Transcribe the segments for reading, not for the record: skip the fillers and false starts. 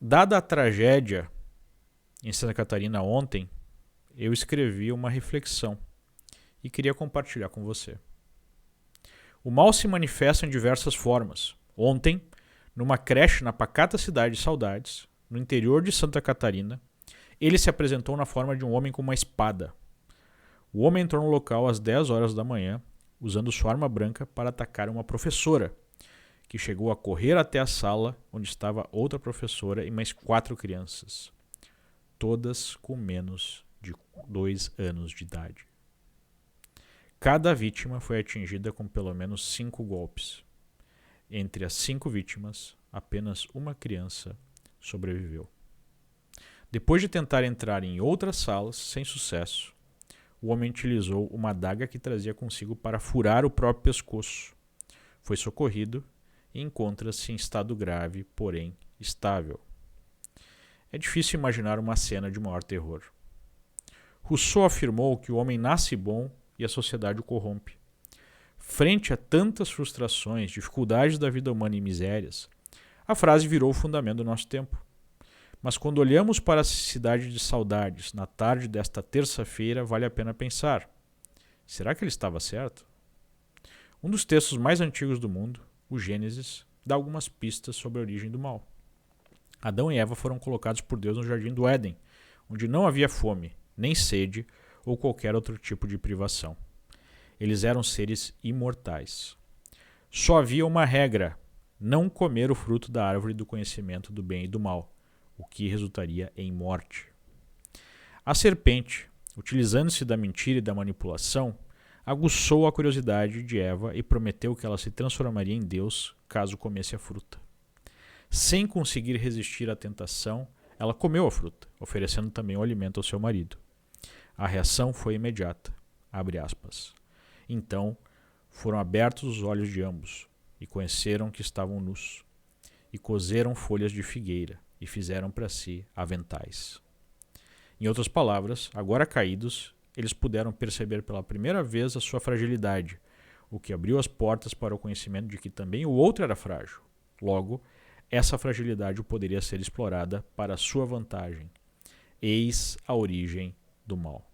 Dada a tragédia em Santa Catarina ontem, eu escrevi uma reflexão e queria compartilhar com você. O mal se manifesta em diversas formas. Ontem, numa creche na pacata cidade de Saudades, no interior de Santa Catarina, ele se apresentou na forma de um homem com uma espada. O homem entrou no local às 10 horas da manhã, usando sua arma branca para atacar uma professora, que chegou a correr até a sala onde estava outra professora e mais 4 crianças, todas com menos de 2 anos de idade. Cada vítima foi atingida com pelo menos 5 golpes. Entre as 5 vítimas, apenas uma criança sobreviveu. Depois de tentar entrar em outras salas sem sucesso, o homem utilizou uma adaga que trazia consigo para furar o próprio pescoço. Foi socorrido e encontra-se em estado grave, porém estável. É difícil imaginar uma cena de maior terror. Rousseau afirmou que o homem nasce bom e a sociedade o corrompe. Frente a tantas frustrações, dificuldades da vida humana e misérias, a frase virou o fundamento do nosso tempo. Mas quando olhamos para a cidade de Saudades na tarde desta terça-feira, vale a pena pensar: será que ele estava certo? Um dos textos mais antigos do mundo, o Gênesis, dá algumas pistas sobre a origem do mal. Adão e Eva foram colocados por Deus no jardim do Éden, onde não havia fome, nem sede ou qualquer outro tipo de privação. Eles eram seres imortais. Só havia uma regra: não comer o fruto da árvore do conhecimento do bem e do mal, o que resultaria em morte. A serpente, utilizando-se da mentira e da manipulação, aguçou a curiosidade de Eva e prometeu que ela se transformaria em Deus caso comesse a fruta. Sem conseguir resistir à tentação, ela comeu a fruta, oferecendo também o alimento ao seu marido. A reação foi imediata. Abre aspas. Então foram abertos os olhos de ambos, e conheceram que estavam nus, e coseram folhas de figueira, e fizeram para si aventais. Em outras palavras, agora caídos, eles puderam perceber pela primeira vez a sua fragilidade, o que abriu as portas para o conhecimento de que também o outro era frágil. Logo, essa fragilidade poderia ser explorada para a sua vantagem. Eis a origem do mal.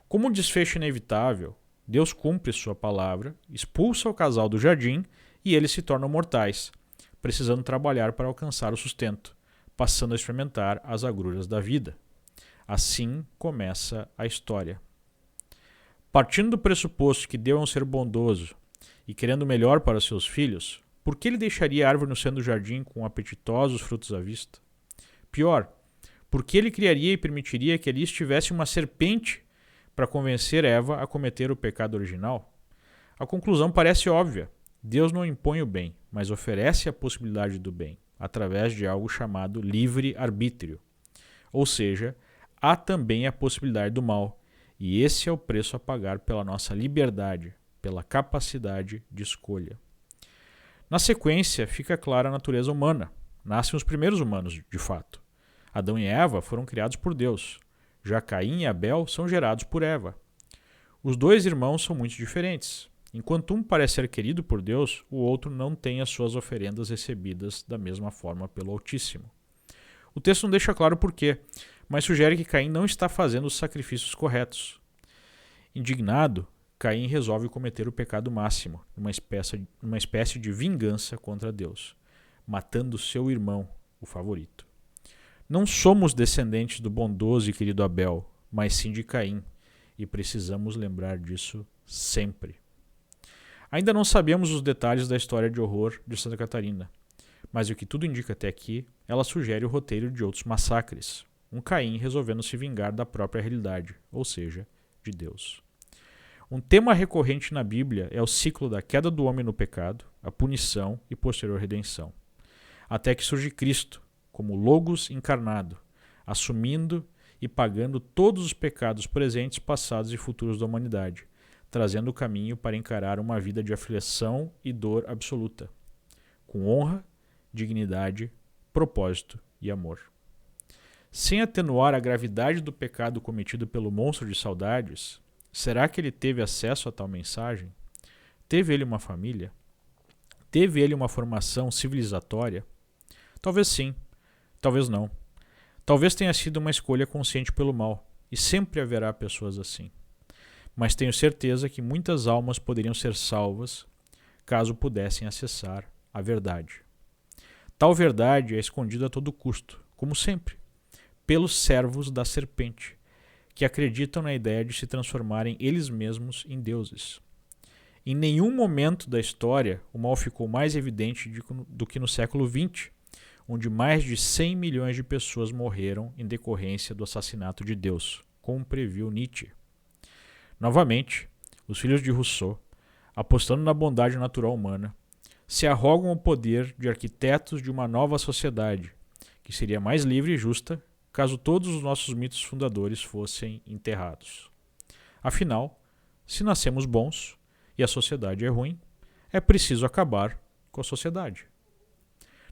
Como um desfecho inevitável, Deus cumpre sua palavra, expulsa o casal do jardim e eles se tornam mortais, precisando trabalhar para alcançar o sustento, passando a experimentar as agruras da vida. Assim começa a história. Partindo do pressuposto que Deus é um ser bondoso e querendo o melhor para seus filhos, por que ele deixaria a árvore no centro do jardim com apetitosos frutos à vista? Pior, por que ele criaria e permitiria que ali estivesse uma serpente para convencer Eva a cometer o pecado original? A conclusão parece óbvia. Deus não impõe o bem, mas oferece a possibilidade do bem, através de algo chamado livre-arbítrio. Ou seja, há também a possibilidade do mal, e esse é o preço a pagar pela nossa liberdade, pela capacidade de escolha. Na sequência, fica clara a natureza humana. Nascem os primeiros humanos, de fato. Adão e Eva foram criados por Deus. Já Caim e Abel são gerados por Eva. Os dois irmãos são muito diferentes. Enquanto um parece ser querido por Deus, o outro não tem as suas oferendas recebidas da mesma forma pelo Altíssimo. O texto não deixa claro por quê, mas sugere que Caim não está fazendo os sacrifícios corretos. Indignado, Caim resolve cometer o pecado máximo, uma espécie de vingança contra Deus, matando seu irmão, o favorito. Não somos descendentes do bondoso e querido Abel, mas sim de Caim, e precisamos lembrar disso sempre. Ainda não sabemos os detalhes da história de horror de Santa Catarina, mas o que tudo indica até aqui, ela sugere o roteiro de outros massacres, um Caim resolvendo se vingar da própria realidade, ou seja, de Deus. Um tema recorrente na Bíblia é o ciclo da queda do homem no pecado, a punição e posterior redenção, até que surge Cristo, como Logos encarnado, assumindo e pagando todos os pecados presentes, passados e futuros da humanidade, trazendo o caminho para encarar uma vida de aflição e dor absoluta, com honra, dignidade, propósito e amor. Sem atenuar a gravidade do pecado cometido pelo monstro de Saudades, será que ele teve acesso a tal mensagem? Teve ele uma família? Teve ele uma formação civilizatória? Talvez sim, Talvez não. Talvez tenha sido uma escolha consciente pelo mal, e sempre haverá pessoas assim. Mas tenho certeza que muitas almas poderiam ser salvas caso pudessem acessar a verdade. Tal verdade é escondida a todo custo, como sempre, pelos servos da serpente, que acreditam na ideia de se transformarem eles mesmos em deuses. Em nenhum momento da história o mal ficou mais evidente do que no século XX, onde mais de 100 milhões de pessoas morreram em decorrência do assassinato de Deus, como previu Nietzsche. Novamente, os filhos de Rousseau, apostando na bondade natural humana, se arrogam o poder de arquitetos de uma nova sociedade, que seria mais livre e justa caso todos os nossos mitos fundadores fossem enterrados. Afinal, se nascemos bons e a sociedade é ruim, é preciso acabar com a sociedade.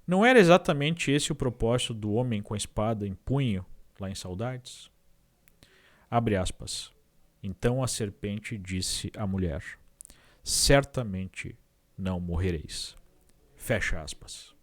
Não era exatamente esse o propósito do homem com a espada em punho, lá em Saudades? Abre aspas. Então a serpente disse à mulher: certamente não morrereis. Fecha aspas.